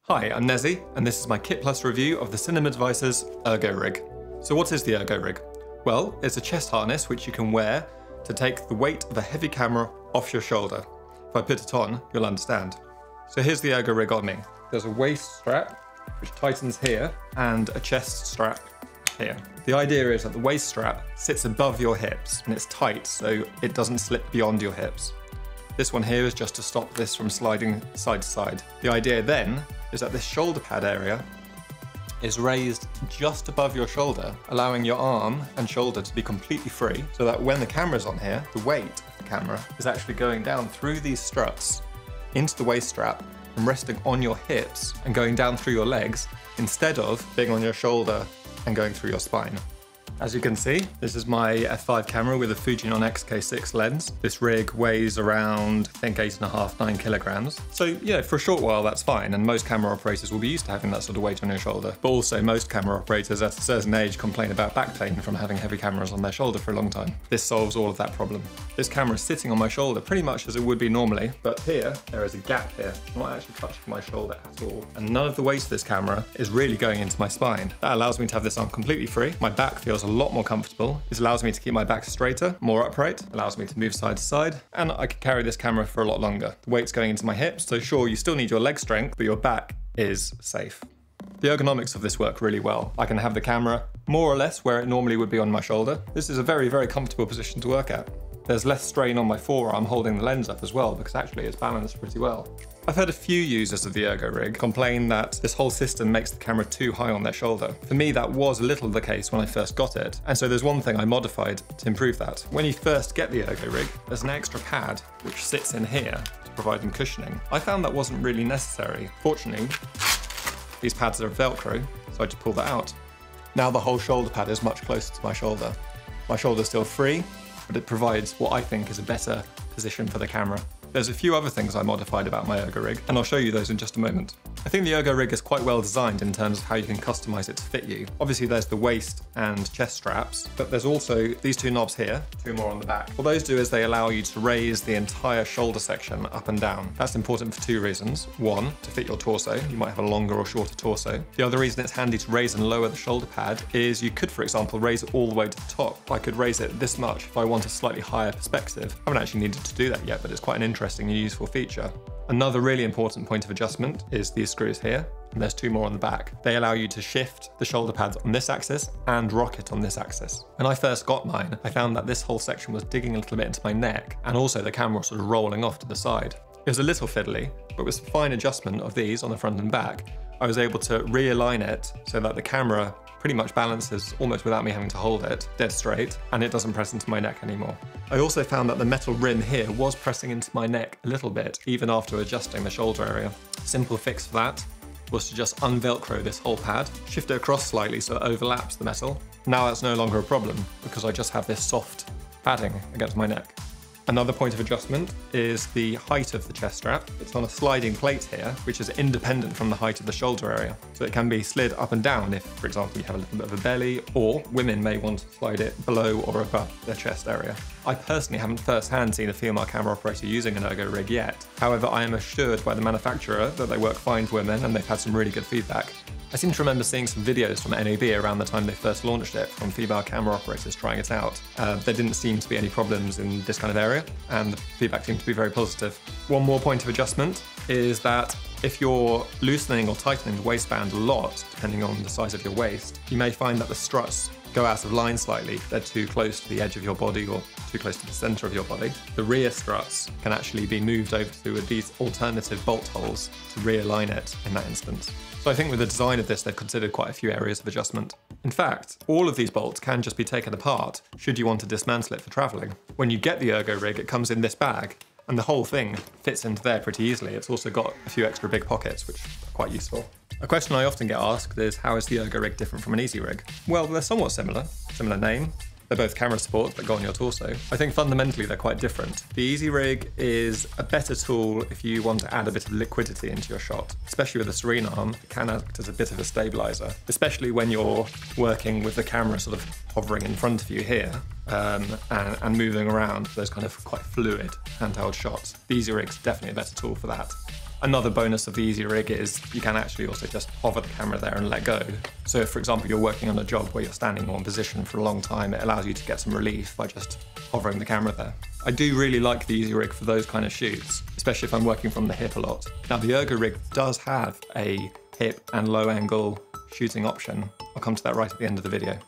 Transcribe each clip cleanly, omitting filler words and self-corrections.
Hi, I'm Nezih, and this is my KitPlus review of the Cinema Devices Ergorig. So what is the Ergorig? Well, it's a chest harness which you can wear to take the weight of a heavy camera off your shoulder. If I put it on, you'll understand. So here's the Ergorig on me. There's a waist strap, which tightens here, and a chest strap here. The idea is that the waist strap sits above your hips, and it's tight so it doesn't slip beyond your hips. This one here is just to stop this from sliding side to side. The idea then is that this shoulder pad area is raised just above your shoulder, allowing your arm and shoulder to be completely free, so that when the camera's on here, the weight of the camera is actually going down through these struts into the waist strap and resting on your hips and going down through your legs instead of being on your shoulder and going through your spine. As you can see, this is my f5 camera with a Fujinon XK6 lens. This rig weighs around, I think, 8.5, 9 kilograms. So yeah, for a short while that's fine, and most camera operators will be used to having that sort of weight on your shoulder. But also most camera operators at a certain age complain about back pain from having heavy cameras on their shoulder for a long time. This solves all of that problem. This camera is sitting on my shoulder pretty much as it would be normally, but here, there is a gap here. It's not actually touching my shoulder at all. And none of the weight of this camera is really going into my spine. That allows me to have this arm completely free. My back feels a lot more comfortable. This allows me to keep my back straighter, more upright, allows me to move side to side, and I can carry this camera for a lot longer. The weight's going into my hips, so sure, you still need your leg strength, but your back is safe. The ergonomics of this work really well. I can have the camera more or less where it normally would be on my shoulder. This is a very, very comfortable position to work at. There's less strain on my forearm holding the lens up as well, because actually it's balanced pretty well. I've heard a few users of the Ergorig complain that this whole system makes the camera too high on their shoulder. For me, that was a little the case when I first got it, and so there's one thing I modified to improve that. When you first get the Ergorig, there's an extra pad which sits in here to provide some cushioning. I found that wasn't really necessary. Fortunately, these pads are Velcro, so I just pull that out. Now the whole shoulder pad is much closer to my shoulder. My shoulder's still free, but it provides what I think is a better position for the camera. There's a few other things I modified about my Ergorig, and I'll show you those in just a moment. I think the Ergorig is quite well designed in terms of how you can customize it to fit you. Obviously there's the waist and chest straps, but there's also these two knobs here, two more on the back. What those do is they allow you to raise the entire shoulder section up and down. That's important for two reasons. One, to fit your torso. You might have a longer or shorter torso. The other reason it's handy to raise and lower the shoulder pad is you could, for example, raise it all the way to the top. I could raise it this much if I want a slightly higher perspective. I haven't actually needed to do that yet, but it's quite an interesting and useful feature. Another really important point of adjustment is these screws here, and there's two more on the back. They allow you to shift the shoulder pads on this axis and rock it on this axis. When I first got mine, I found that this whole section was digging a little bit into my neck, and also the camera was sort of rolling off to the side. It was a little fiddly, but with some fine adjustment of these on the front and back, I was able to realign it so that the camera pretty much balances almost without me having to hold it, dead straight, and it doesn't press into my neck anymore. I also found that the metal rim here was pressing into my neck a little bit, even after adjusting the shoulder area. Simple fix for that was to just unvelcro this whole pad, shift it across slightly so it overlaps the metal. Now that's no longer a problem because I just have this soft padding against my neck. Another point of adjustment is the height of the chest strap. It's on a sliding plate here, which is independent from the height of the shoulder area. So it can be slid up and down if, for example, you have a little bit of a belly, or women may want to slide it below or above their chest area. I personally haven't firsthand seen a female camera operator using an Ergorig yet. However, I am assured by the manufacturer that they work fine for women and they've had some really good feedback. I seem to remember seeing some videos from NAB around the time they first launched it from female camera operators trying it out. There didn't seem to be any problems in this kind of area, and the feedback seemed to be very positive. One more point of adjustment is that if you're loosening or tightening the waistband a lot, depending on the size of your waist, you may find that the struts go out of line slightly. They're too close to the edge of your body or too close to the center of your body. The rear struts can actually be moved over to these alternative bolt holes to realign it in that instance. So I think with the design of this, they've considered quite a few areas of adjustment. In fact, all of these bolts can just be taken apart should you want to dismantle it for traveling. When you get the Ergorig, it comes in this bag, and the whole thing fits into there pretty easily. It's also got a few extra big pockets, which are quite useful. A question I often get asked is, how is the Ergorig different from an Easyrig? Well, they're somewhat similar name. They're both camera supports that go on your torso. I think fundamentally they're quite different. The Easyrig is a better tool if you want to add a bit of liquidity into your shot. Especially with a serene arm, it can act as a bit of a stabilizer, especially when you're working with the camera sort of hovering in front of you here and moving around those kind of quite fluid handheld shots. The Easyrig's definitely a better tool for that. Another bonus of the Easyrig is you can actually also just hover the camera there and let go. So if, for example, you're working on a job where you're standing in one position for a long time, it allows you to get some relief by just hovering the camera there. I do really like the Easyrig for those kind of shoots, especially if I'm working from the hip a lot. Now the Ergorig does have a hip and low angle shooting option. I'll come to that right at the end of the video.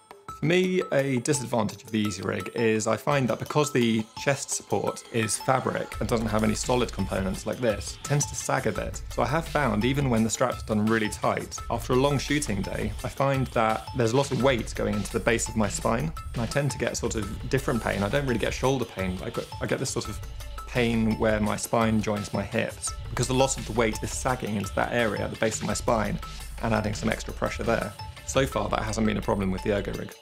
For me, a disadvantage of the Easyrig is I find that because the chest support is fabric and doesn't have any solid components like this, it tends to sag a bit. So I have found, even when the strap's done really tight, after a long shooting day, I find that there's a lot of weight going into the base of my spine, and I tend to get sort of different pain. I don't really get shoulder pain, but I get this sort of pain where my spine joins my hips, because a lot of the weight is sagging into that area at the base of my spine and adding some extra pressure there. So far, that hasn't been a problem with the Ergorig.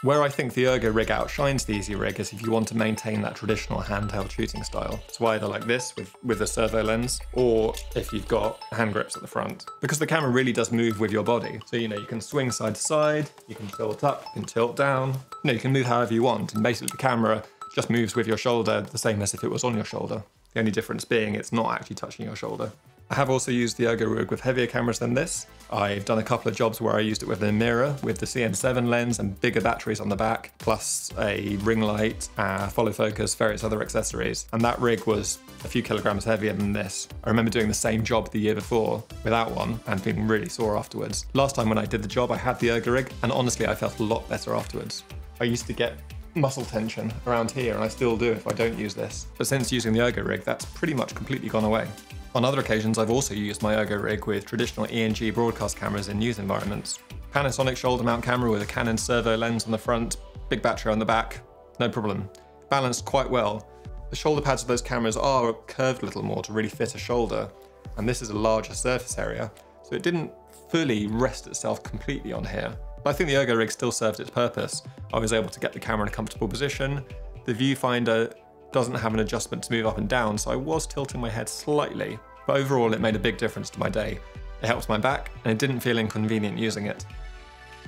Where I think the Ergorig outshines the Easyrig is if you want to maintain that traditional handheld shooting style. So either like this with a servo lens, or if you've got hand grips at the front. Because the camera really does move with your body. So you can swing side to side, you can tilt up, you can tilt down. You can move however you want, and basically the camera just moves with your shoulder the same as if it was on your shoulder. The only difference being it's not actually touching your shoulder. I have also used the Ergorig with heavier cameras than this. I've done a couple of jobs where I used it with a mirror with the CN7 lens and bigger batteries on the back, plus a ring light, follow focus, various other accessories. And that rig was a few kilograms heavier than this. I remember doing the same job the year before without one and feeling really sore afterwards. Last time when I did the job, I had the Ergorig, and honestly, I felt a lot better afterwards. I used to get muscle tension around here, and I still do if I don't use this. But since using the Ergorig, that's pretty much completely gone away. On other occasions, I've also used my Ergorig with traditional ENG broadcast cameras in news environments. Panasonic shoulder mount camera with a Canon servo lens on the front, big battery on the back, no problem. Balanced quite well. The shoulder pads of those cameras are curved a little more to really fit a shoulder, and this is a larger surface area, so it didn't fully rest itself completely on here. But I think the Ergorig still served its purpose. I was able to get the camera in a comfortable position. The viewfinder doesn't have an adjustment to move up and down, so I was tilting my head slightly, but overall it made a big difference to my day. It helped my back, and it didn't feel inconvenient using it.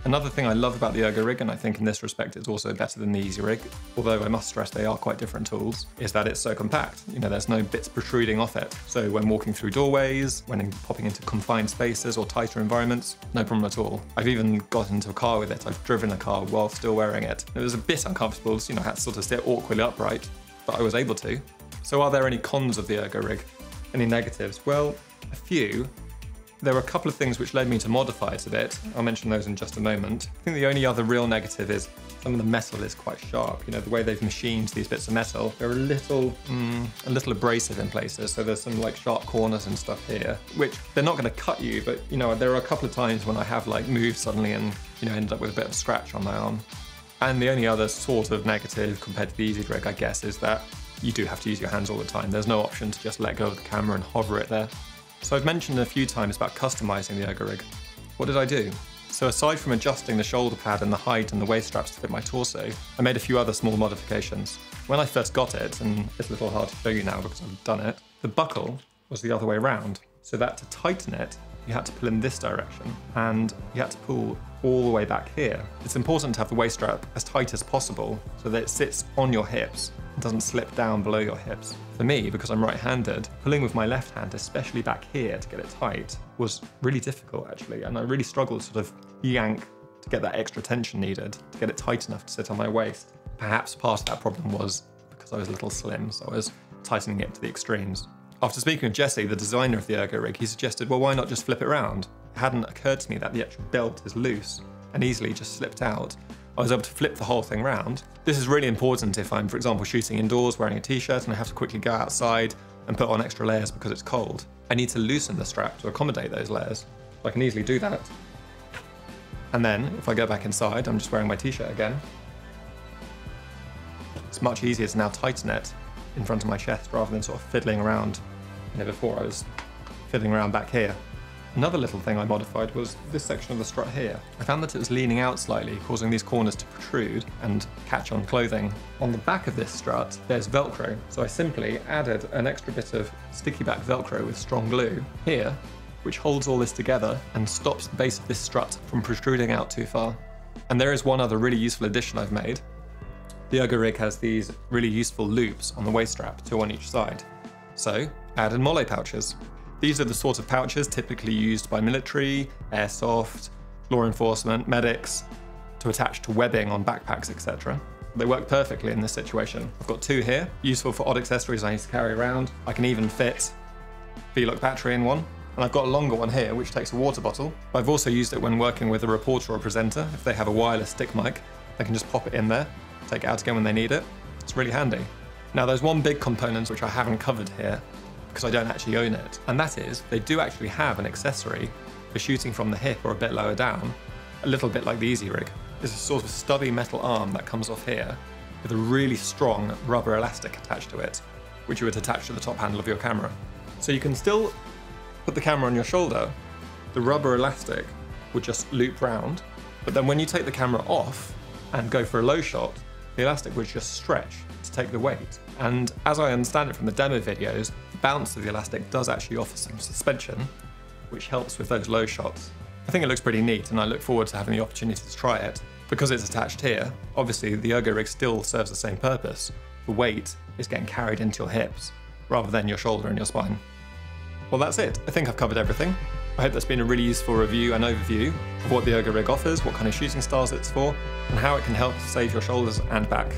Another thing I love about the Ergorig, and I think in this respect it's also better than the Easyrig, although I must stress they are quite different tools, is that it's so compact. There's no bits protruding off it. So when walking through doorways, when popping into confined spaces or tighter environments, no problem at all. I've even got into a car with it. I've driven a car while still wearing it. It was a bit uncomfortable, so I had to sort of sit awkwardly upright, but I was able to. So are there any cons of the Ergorig? Any negatives? Well, a few. There were a couple of things which led me to modify it a bit. I'll mention those in just a moment. I think the only other real negative is some of the metal is quite sharp. The way they've machined these bits of metal, they're a little abrasive in places. So there's some sharp corners and stuff here, which they're not going to cut you, but there are a couple of times when I have moved suddenly and ended up with a bit of a scratch on my arm. And the only other sort of negative compared to the Easyrig, I guess, is that you do have to use your hands all the time. There's no option to just let go of the camera and hover it there. So I've mentioned a few times about customizing the Ergorig. What did I do? So aside from adjusting the shoulder pad and the height and the waist straps to fit my torso, I made a few other small modifications. When I first got it, and it's a little hard to show you now because I've done it, the buckle was the other way around. So that to tighten it, you had to pull in this direction, and you had to pull all the way back here. It's important to have the waist strap as tight as possible so that it sits on your hips and doesn't slip down below your hips. For me, because I'm right-handed, pulling with my left hand, especially back here to get it tight, was really difficult actually, and I really struggled to sort of yank to get that extra tension needed to get it tight enough to sit on my waist. Perhaps part of that problem was because I was a little slim, so I was tightening it to the extremes. After speaking with Jesse, the designer of the Ergorig, he suggested, well, why not just flip it around? It hadn't occurred to me that the actual belt is loose and easily just slipped out. I was able to flip the whole thing round. This is really important if I'm, for example, shooting indoors wearing a t-shirt and I have to quickly go outside and put on extra layers because it's cold. I need to loosen the strap to accommodate those layers. So I can easily do that. And then if I go back inside, I'm just wearing my t-shirt again. It's much easier to now tighten it in front of my chest rather than sort of fiddling around. Before I was fiddling around back here. Another little thing I modified was this section of the strut here. I found that it was leaning out slightly, causing these corners to protrude and catch on clothing. On the back of this strut, there's Velcro, so I simply added an extra bit of sticky back Velcro with strong glue here, which holds all this together and stops the base of this strut from protruding out too far. And there is one other really useful addition I've made. The Ergorig has these really useful loops on the waist strap, 2 on each side. So, added molle pouches. These are the sort of pouches typically used by military, airsoft, law enforcement, medics, to attach to webbing on backpacks, etc. They work perfectly in this situation. I've got two here, useful for odd accessories I need to carry around. I can even fit V-Lock battery in one. And I've got a longer one here, which takes a water bottle. I've also used it when working with a reporter or a presenter. If they have a wireless stick mic, they can just pop it in there, take it out again when they need it. It's really handy. Now there's one big component which I haven't covered here, because I don't actually own it. And that is, they do actually have an accessory for shooting from the hip or a bit lower down, a little bit like the Easyrig. It's a sort of stubby metal arm that comes off here with a really strong rubber elastic attached to it, which you would attach to the top handle of your camera. So you can still put the camera on your shoulder, the rubber elastic would just loop round, but then when you take the camera off and go for a low shot, the elastic would just stretch to take the weight. And as I understand it from the demo videos, the bounce of the elastic does actually offer some suspension, which helps with those low shots. I think it looks pretty neat, and I look forward to having the opportunity to try it. Because it's attached here, obviously the Ergorig still serves the same purpose. The weight is getting carried into your hips, rather than your shoulder and your spine. Well, that's it. I think I've covered everything. I hope that's been a really useful review and overview of what the Ergorig offers, what kind of shooting styles it's for, and how it can help save your shoulders and back.